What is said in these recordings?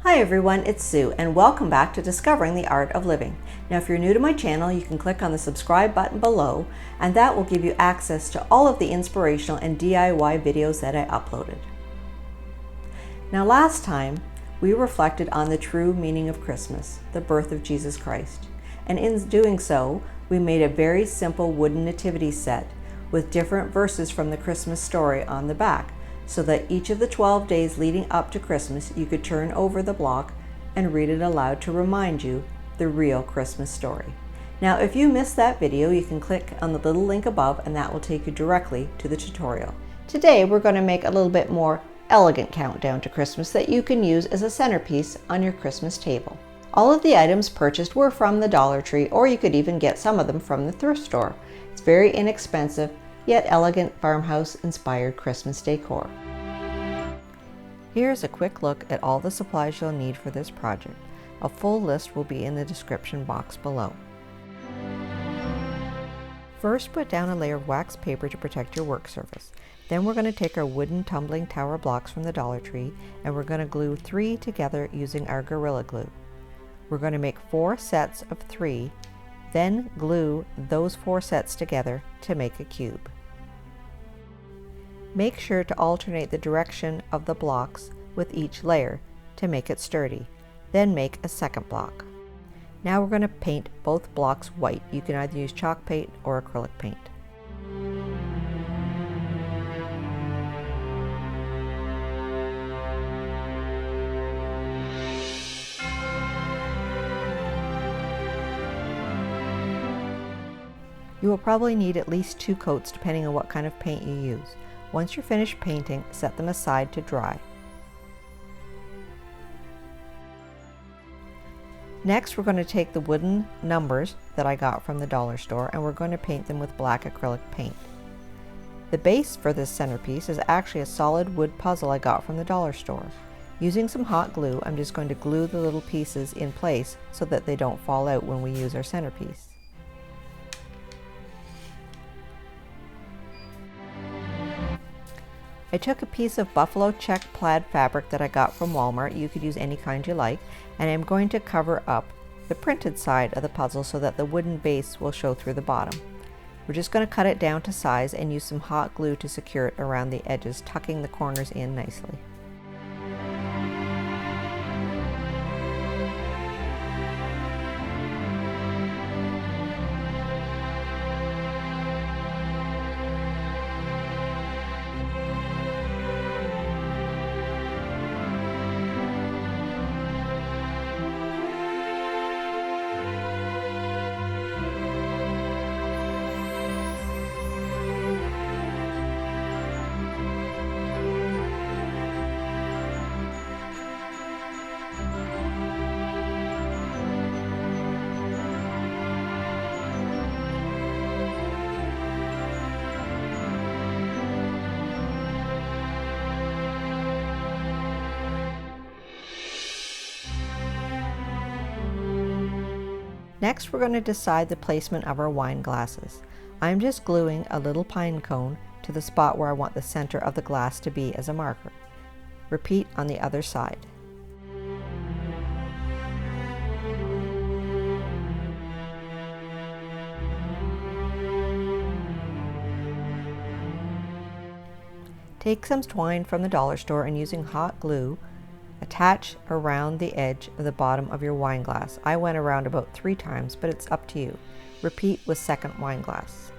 Hi everyone, it's Sue and welcome back to Discovering the Art of Living. Now if you're new to my channel, you can click on the subscribe button below and that will give you access to all of the inspirational and DIY videos that I uploaded. Now last time, we reflected on the true meaning of Christmas, the birth of Jesus Christ. And in doing so, we made a very simple wooden nativity set with different verses from the Christmas story on the back, so that each of the 12 days leading up to Christmas, you could turn over the block and read it aloud to remind you the real Christmas story. Now, if you missed that video, you can click on the little link above and that will take you directly to the tutorial. Today, we're going to make a little bit more elegant countdown to Christmas that you can use as a centerpiece on your Christmas table. All of the items purchased were from the Dollar Tree, or you could even get some of them from the thrift store. It's very inexpensive, yet elegant farmhouse-inspired Christmas decor. Here's a quick look at all the supplies you'll need for this project. A full list will be in the description box below. First, put down a layer of wax paper to protect your work surface. Then we're going to take our wooden tumbling tower blocks from the Dollar Tree and we're going to glue 3 together using our Gorilla Glue. We're going to make 4 sets of 3, then glue those 4 sets together to make a cube. Make sure to alternate the direction of the blocks with each layer to make it sturdy. Then make a second block. Now we're going to paint both blocks white. You can either use chalk paint or acrylic paint. You will probably need at least 2 coats depending on what kind of paint you use. Once you're finished painting, set them aside to dry. Next, we're going to take the wooden numbers that I got from the dollar store and we're going to paint them with black acrylic paint. The base for this centerpiece is actually a solid wood puzzle I got from the dollar store. Using some hot glue, I'm just going to glue the little pieces in place so that they don't fall out when we use our centerpiece. I took a piece of buffalo check plaid fabric that I got from Walmart. You could use any kind you like, and I'm going to cover up the printed side of the puzzle so that the wooden base will show through the bottom. We're just going to cut it down to size and use some hot glue to secure it around the edges, tucking the corners in nicely. Next, we're going to decide the placement of our wine glasses. I'm just gluing a little pine cone to the spot where I want the center of the glass to be as a marker. Repeat on the other side. Take some twine from the dollar store and using hot glue, attach around the edge of the bottom of your wine glass. I went around about 3 times, but it's up to you. Repeat with second wine glass.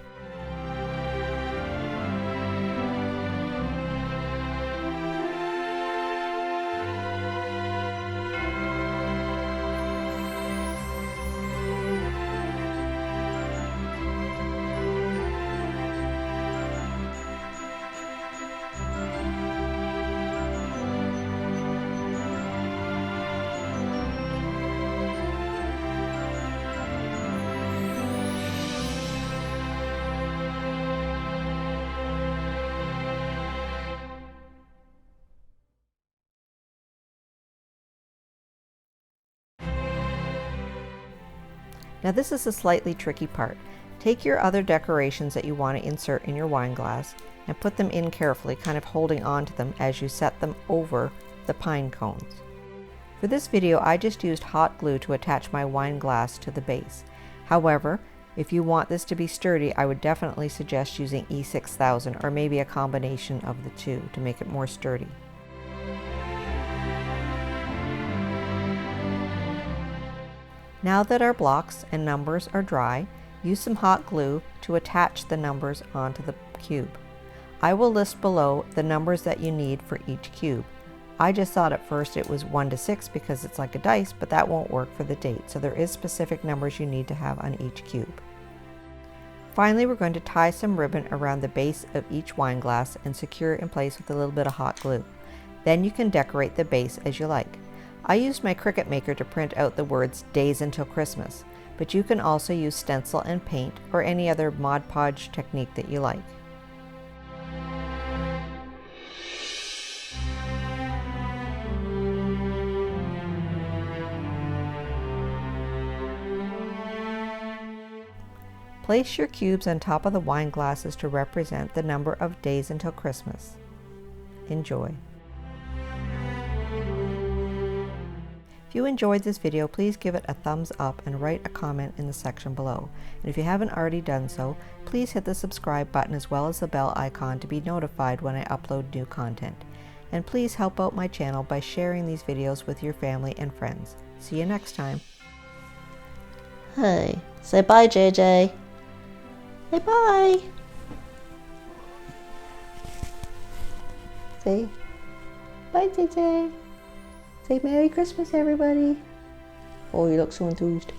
Now this is a slightly tricky part. Take your other decorations that you want to insert in your wine glass and put them in carefully, kind of holding on to them as you set them over the pine cones. For this video, I just used hot glue to attach my wine glass to the base. However, if you want this to be sturdy, I would definitely suggest using E6000 or maybe a combination of the two to make it more sturdy. Now that our blocks and numbers are dry, use some hot glue to attach the numbers onto the cube. I will list below the numbers that you need for each cube. I just thought at first it was 1 to 6 because it's like a dice, but that won't work for the date, so there is specific numbers you need to have on each cube. Finally, we're going to tie some ribbon around the base of each wine glass and secure it in place with a little bit of hot glue. Then you can decorate the base as you like. I used my Cricut maker to print out the words "Days Until Christmas," but you can also use stencil and paint or any other Mod Podge technique that you like. Place your cubes on top of the wine glasses to represent the number of days until Christmas. Enjoy. If you enjoyed this video, please give it a thumbs up and write a comment in the section below. And if you haven't already done so, please hit the subscribe button as well as the bell icon to be notified when I upload new content. And please help out my channel by sharing these videos with your family and friends. See you next time. Hey, say bye, JJ. Say bye. Say bye, JJ. Say Merry Christmas, everybody. Oh, you look so enthused.